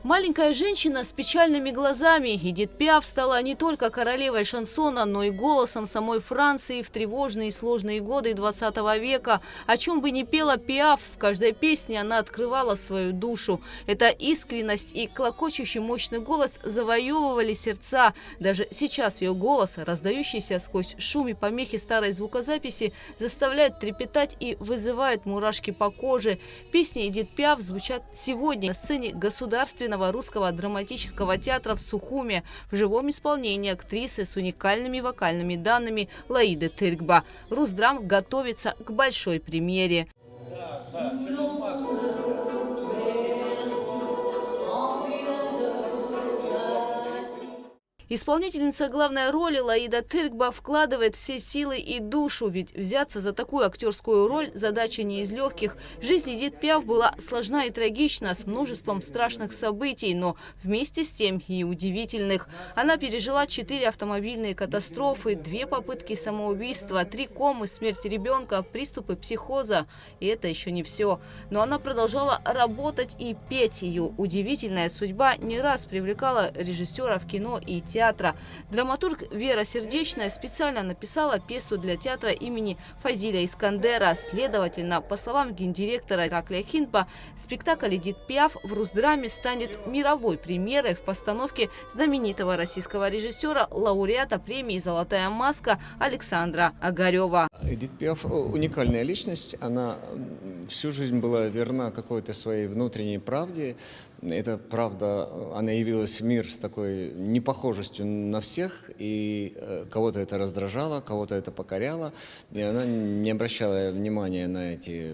Маленькая женщина с печальными глазами. Эдит Пиаф стала не только королевой шансона, но и голосом самой Франции в тревожные и сложные годы 20 века. О чем бы ни пела Пиаф, в каждой песне она открывала свою душу. Эта искренность и клокочущий мощный голос завоевывали сердца. Даже сейчас ее голос, раздающийся сквозь шум и помехи старой звукозаписи, заставляет трепетать и вызывает мурашки по коже. Песни Эдит Пиаф звучат сегодня на сцене Государственного русского драматического театра в Сухуме в живом исполнении актрисы с уникальными вокальными данными Лаиды Тыркба. Русдрам готовится к большой премьере. Исполнительница главной роли Лаида Тыркба вкладывает все силы и душу, ведь взяться за такую актерскую роль – задача не из легких. Жизнь Эдит Пиаф была сложна и трагична, с множеством страшных событий, но вместе с тем и удивительных. Она пережила 4 автомобильные катастрофы, 2 попытки самоубийства, 3 комы, смерть ребенка, приступы психоза. И это еще не все. Но она продолжала работать и петь. Ее удивительная судьба не раз привлекала режиссеров кино и театра. Драматург Вера Сердечная специально написала пьесу для театра имени Фазиля Искандера. Следовательно, по словам гендиректора Ираклия Хинпа, спектакль Эдит Пиаф в Русдраме станет мировой премьерой в постановке знаменитого российского режиссера, лауреата премии «Золотая маска» Александра Огарева. Эдит Пиаф уникальная личность. Она всю жизнь была верна какой-то своей внутренней правде. Эта правда, она явилась в мир с такой непохожестью на всех, и кого-то это раздражало, кого-то это покоряло, и она не обращала внимания на эти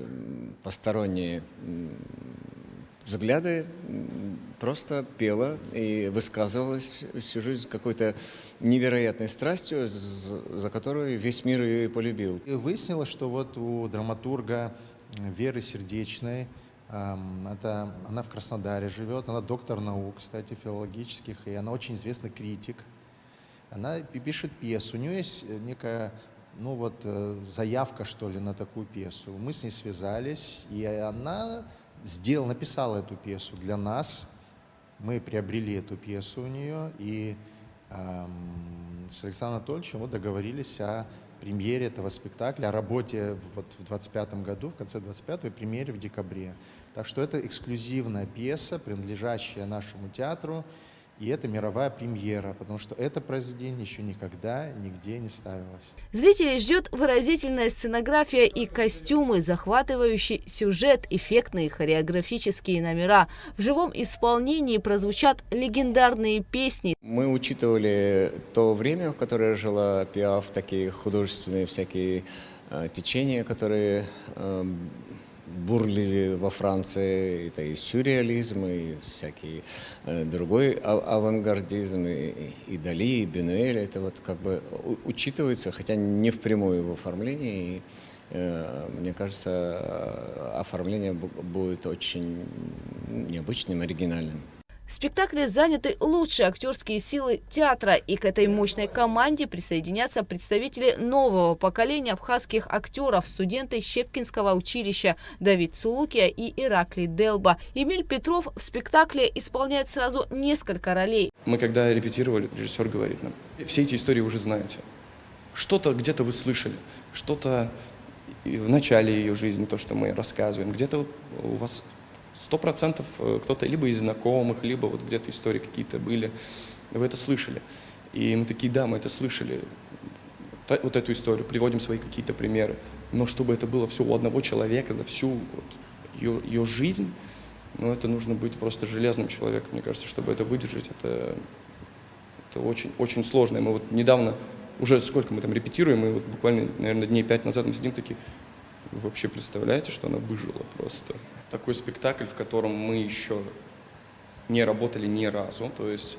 посторонние взгляды, просто пела и высказывалась всю жизнь с какой-то невероятной страстью, за которую весь мир ее и полюбил. И выяснилось, что вот у драматурга Веры Сердечной, она в Краснодаре живет, она доктор наук, кстати, филологических, и она очень известный критик. Она пишет пьесу, у нее есть некая, заявка, что ли, на такую пьесу. Мы с ней связались, и она написала эту пьесу для нас. Мы приобрели эту пьесу у нее, и с Александром Анатольевичем мы договорились о премьере этого спектакля, о работе в 25 году, в конце 25-го, и премьере в декабре. Так что это эксклюзивная пьеса, принадлежащая нашему театру, и это мировая премьера, потому что это произведение еще никогда нигде не ставилось. Зрителей ждет выразительная сценография и костюмы, захватывающий сюжет, эффектные хореографические номера. В живом исполнении прозвучат легендарные песни. Мы учитывали то время, в которое жила Пиаф, такие художественные всякие течения, которые бурлили во Франции. Это и сюрреализм, и всякий другой авангардизм, и Дали, и Бюнуэль. Это вот как бы учитывается, хотя не впрямую в оформлении. И, мне кажется, оформление будет очень необычным, оригинальным. В спектакле заняты лучшие актерские силы театра, и к этой мощной команде присоединятся представители нового поколения абхазских актеров, студенты Щепкинского училища Давид Сулукия и Ираклий Делба. Эмиль Петров в спектакле исполняет сразу несколько ролей. Мы когда репетировали, режиссер говорит нам: все эти истории уже знаете. Что-то где-то вы слышали, что-то в начале ее жизни, то, что мы рассказываем, где-то у вас 100% кто-то либо из знакомых, либо вот где-то истории какие-то были, вы это слышали. И мы такие: да, мы это слышали, вот эту историю, приводим свои какие-то примеры. Но чтобы это было все у одного человека за всю ее жизнь, это нужно быть просто железным человеком, мне кажется, чтобы это выдержать. Это очень, очень сложно. И мы вот недавно, уже сколько мы там репетируем, мы вот буквально, наверное, дней 5 назад мы сидим такие: вы вообще представляете, что она выжила просто? Такой спектакль, в котором мы еще не работали ни разу, то есть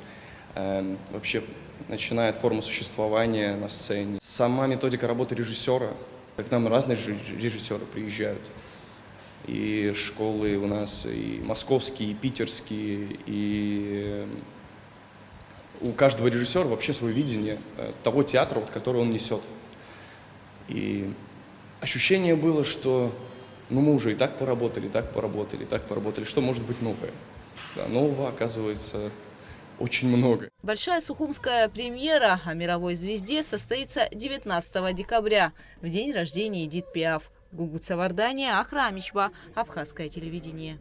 вообще начинает форму существования на сцене. Сама методика работы режиссера, к нам разные режиссеры приезжают, и школы у нас и московские, и питерские, и у каждого режиссера вообще свое видение того театра, который он несет. И ощущение было, что мы уже и так поработали, что может быть новое. Да, нового оказывается очень много. Большая сухумская премьера о мировой звезде состоится 19 декабря, в день рождения Эдит Пиаф. Гугуца Вардания, Ахра Амичба, Абхазское телевидение.